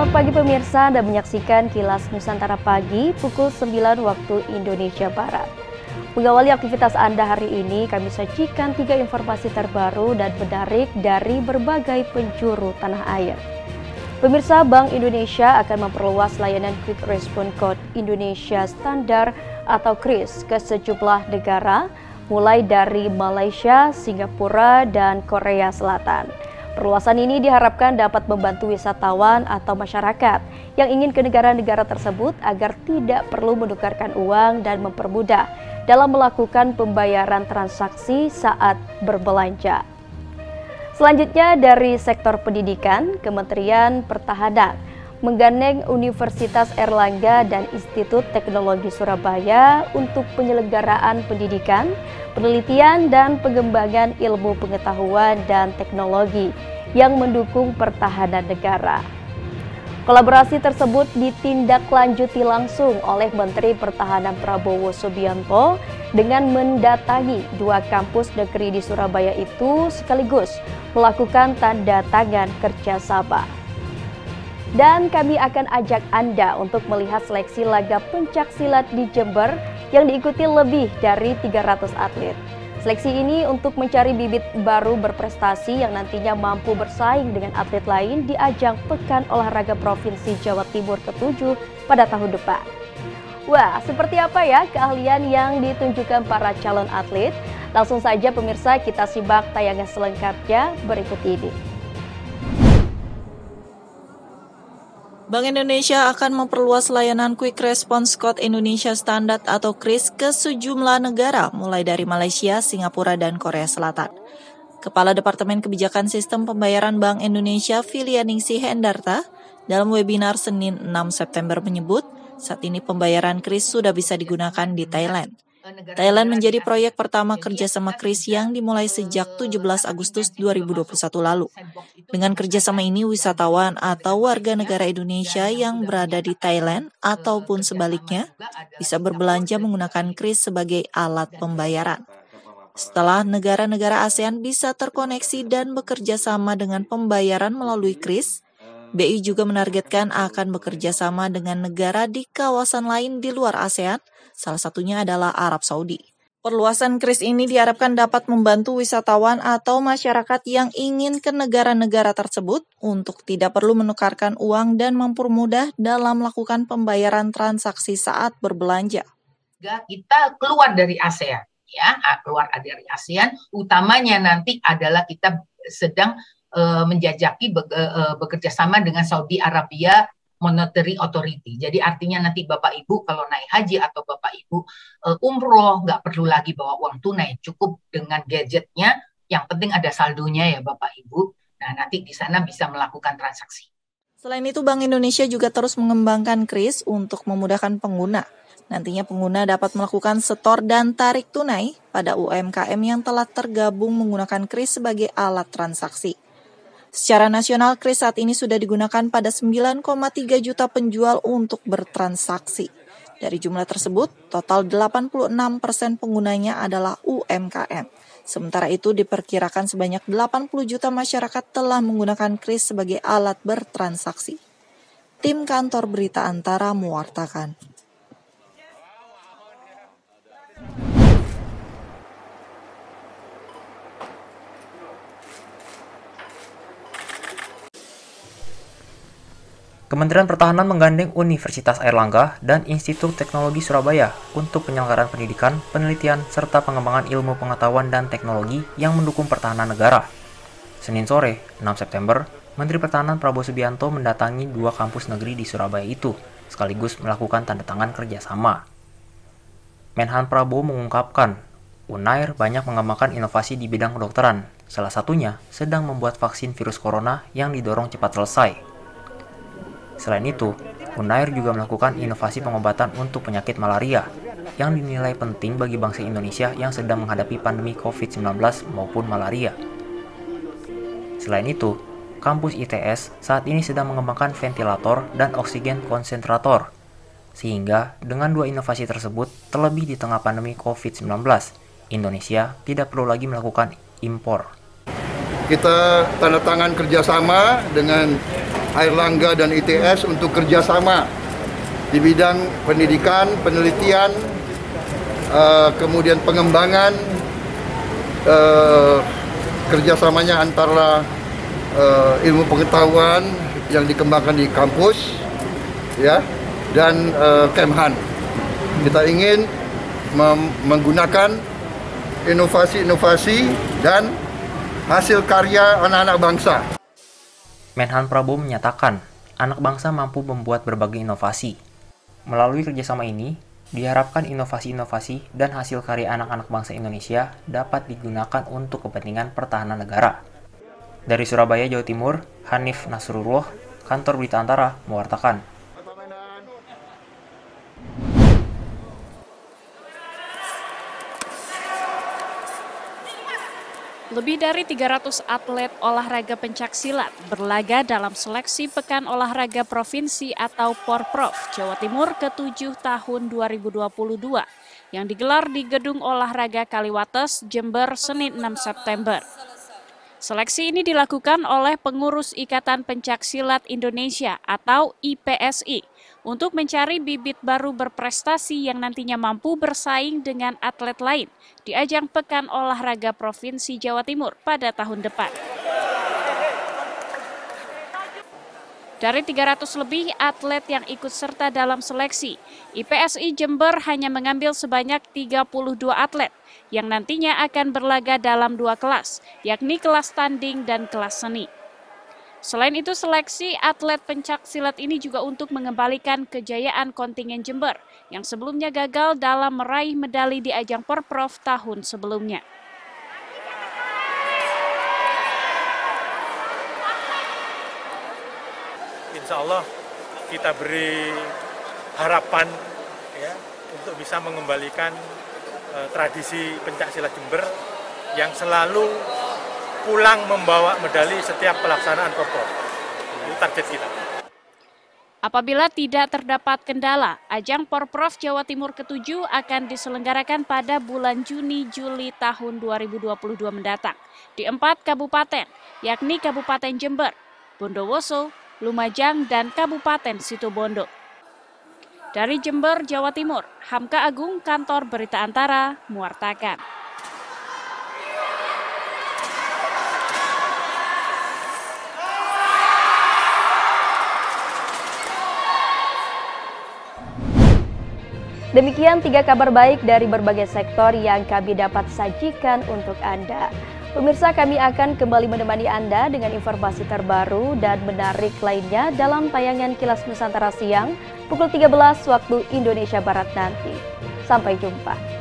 Selamat pagi pemirsa, Anda menyaksikan Kilas Nusantara Pagi pukul 9 waktu Indonesia Barat. Mengawali aktivitas Anda hari ini, kami sajikan 3 informasi terbaru dan menarik dari berbagai penjuru tanah air. Pemirsa, Bank Indonesia akan memperluas layanan Quick Response Code Indonesia Standard atau KRIS ke sejumlah negara, mulai dari Malaysia, Singapura, dan Korea Selatan. Perluasan ini diharapkan dapat membantu wisatawan atau masyarakat yang ingin ke negara-negara tersebut agar tidak perlu menukarkan uang dan mempermudah dalam melakukan pembayaran transaksi saat berbelanja. Selanjutnya dari sektor pendidikan, Kementerian Pertahanan menggandeng Universitas Airlangga dan Institut Teknologi Surabaya untuk penyelenggaraan pendidikan, penelitian, dan pengembangan ilmu pengetahuan dan teknologi yang mendukung pertahanan negara. Kolaborasi tersebut ditindaklanjuti langsung oleh Menteri Pertahanan Prabowo Subianto dengan mendatangi 2 kampus negeri di Surabaya itu sekaligus melakukan tanda tangan kerjasama. Dan kami akan ajak Anda untuk melihat seleksi laga pencak silat di Jember yang diikuti lebih dari 300 atlet. Seleksi ini untuk mencari bibit baru berprestasi yang nantinya mampu bersaing dengan atlet lain di ajang Pekan Olahraga Provinsi Jawa Timur ke-7 pada tahun depan. Wah, seperti apa ya keahlian yang ditunjukkan para calon atlet? Langsung saja pemirsa, kita simak tayangan selengkapnya berikut ini. Bank Indonesia akan memperluas layanan Quick Response Code Indonesia Standard atau KRIS ke sejumlah negara, mulai dari Malaysia, Singapura, dan Korea Selatan. Kepala Departemen Kebijakan Sistem Pembayaran Bank Indonesia, Filianingsih Hendarta, dalam webinar Senin 6 September menyebut, saat ini pembayaran KRIS sudah bisa digunakan di Thailand. Thailand menjadi proyek pertama kerjasama KRIS yang dimulai sejak 17 Agustus 2021 lalu. Dengan kerjasama ini, wisatawan atau warga negara Indonesia yang berada di Thailand ataupun sebaliknya bisa berbelanja menggunakan KRIS sebagai alat pembayaran. Setelah negara-negara ASEAN bisa terkoneksi dan bekerja sama dengan pembayaran melalui KRIS, BI juga menargetkan akan bekerja sama dengan negara di kawasan lain di luar ASEAN, salah satunya adalah Arab Saudi. Perluasan KRIS ini diharapkan dapat membantu wisatawan atau masyarakat yang ingin ke negara-negara tersebut untuk tidak perlu menukarkan uang dan mempermudah dalam melakukan pembayaran transaksi saat berbelanja. Kita keluar dari ASEAN, keluar dari ASEAN, utamanya nanti adalah kita sedang menjajaki bekerja sama dengan Saudi Arabia Monetary Authority. Jadi artinya nanti Bapak Ibu kalau naik haji atau Bapak Ibu umroh nggak perlu lagi bawa uang tunai, cukup dengan gadgetnya. Yang penting ada saldonya ya Bapak Ibu. Nah nanti di sana bisa melakukan transaksi. Selain itu Bank Indonesia juga terus mengembangkan KRIS untuk memudahkan pengguna. Nantinya pengguna dapat melakukan setor dan tarik tunai pada UMKM yang telah tergabung menggunakan KRIS sebagai alat transaksi. Secara nasional, KRIS saat ini sudah digunakan pada 9,3 juta penjual untuk bertransaksi. Dari jumlah tersebut, total 86% penggunanya adalah UMKM. Sementara itu, diperkirakan sebanyak 80 juta masyarakat telah menggunakan KRIS sebagai alat bertransaksi. Tim Kantor Berita Antara mewartakan. Kementerian Pertahanan menggandeng Universitas Airlangga dan Institut Teknologi Surabaya untuk penyelenggaraan pendidikan, penelitian, serta pengembangan ilmu pengetahuan dan teknologi yang mendukung pertahanan negara. Senin sore, 6 September, Menteri Pertahanan Prabowo Subianto mendatangi 2 kampus negeri di Surabaya itu, sekaligus melakukan tanda tangan kerjasama. Menhan Prabowo mengungkapkan, Unair banyak mengembangkan inovasi di bidang kedokteran, salah satunya sedang membuat vaksin virus corona yang didorong cepat selesai. Selain itu, Unair juga melakukan inovasi pengobatan untuk penyakit malaria yang dinilai penting bagi bangsa Indonesia yang sedang menghadapi pandemi COVID-19 maupun malaria. Selain itu, kampus ITS saat ini sedang mengembangkan ventilator dan oksigen konsentrator. Sehingga dengan 2 inovasi tersebut, terlebih di tengah pandemi COVID-19, Indonesia tidak perlu lagi melakukan impor. Kita tanda tangan kerjasama dengan Airlangga dan ITS untuk kerjasama di bidang pendidikan, penelitian, kemudian pengembangan kerjasamanya antara ilmu pengetahuan yang dikembangkan di kampus, ya, dan Kemhan. Kita ingin menggunakan inovasi-inovasi dan hasil karya anak-anak bangsa. Menhan Prabowo menyatakan, anak bangsa mampu membuat berbagai inovasi. Melalui kerjasama ini, diharapkan inovasi-inovasi dan hasil karya anak-anak bangsa Indonesia dapat digunakan untuk kepentingan pertahanan negara. Dari Surabaya, Jawa Timur, Hanif Nasrullah, Kantor Berita Antara, mewartakan. Lebih dari 300 atlet olahraga pencaksilat berlaga dalam seleksi Pekan Olahraga Provinsi atau Porprov Jawa Timur ke-7 tahun 2022 yang digelar di Gedung Olahraga Kaliwates, Jember, Senin 6 September. Seleksi ini dilakukan oleh pengurus Ikatan Pencaksilat Indonesia atau IPSI untuk mencari bibit baru berprestasi yang nantinya mampu bersaing dengan atlet lain di ajang Pekan Olahraga Provinsi Jawa Timur pada tahun depan. Dari 300 lebih atlet yang ikut serta dalam seleksi, IPSI Jember hanya mengambil sebanyak 32 atlet yang nantinya akan berlaga dalam 2 kelas, yakni kelas tanding dan kelas seni. Selain itu, seleksi atlet pencaksilat ini juga untuk mengembalikan kejayaan kontingen Jember yang sebelumnya gagal dalam meraih medali di ajang Porprov tahun sebelumnya. Insya Allah kita beri harapan ya untuk bisa mengembalikan tradisi pencaksilat Jember yang selalu pulang membawa medali setiap pelaksanaan Porprov. Itu target kita. Apabila tidak terdapat kendala, ajang Porprov Jawa Timur ke-7 akan diselenggarakan pada bulan Juni-Juli tahun 2022 mendatang di 4 kabupaten, yakni Kabupaten Jember, Bondowoso, Lumajang, dan Kabupaten Situbondo. Dari Jember, Jawa Timur, Hamka Agung, Kantor Berita Antara, mewartakan. Demikian 3 kabar baik dari berbagai sektor yang kami dapat sajikan untuk Anda. Pemirsa, kami akan kembali menemani Anda dengan informasi terbaru dan menarik lainnya dalam tayangan Kilas Nusantara siang pukul 13 waktu Indonesia Barat nanti. Sampai jumpa.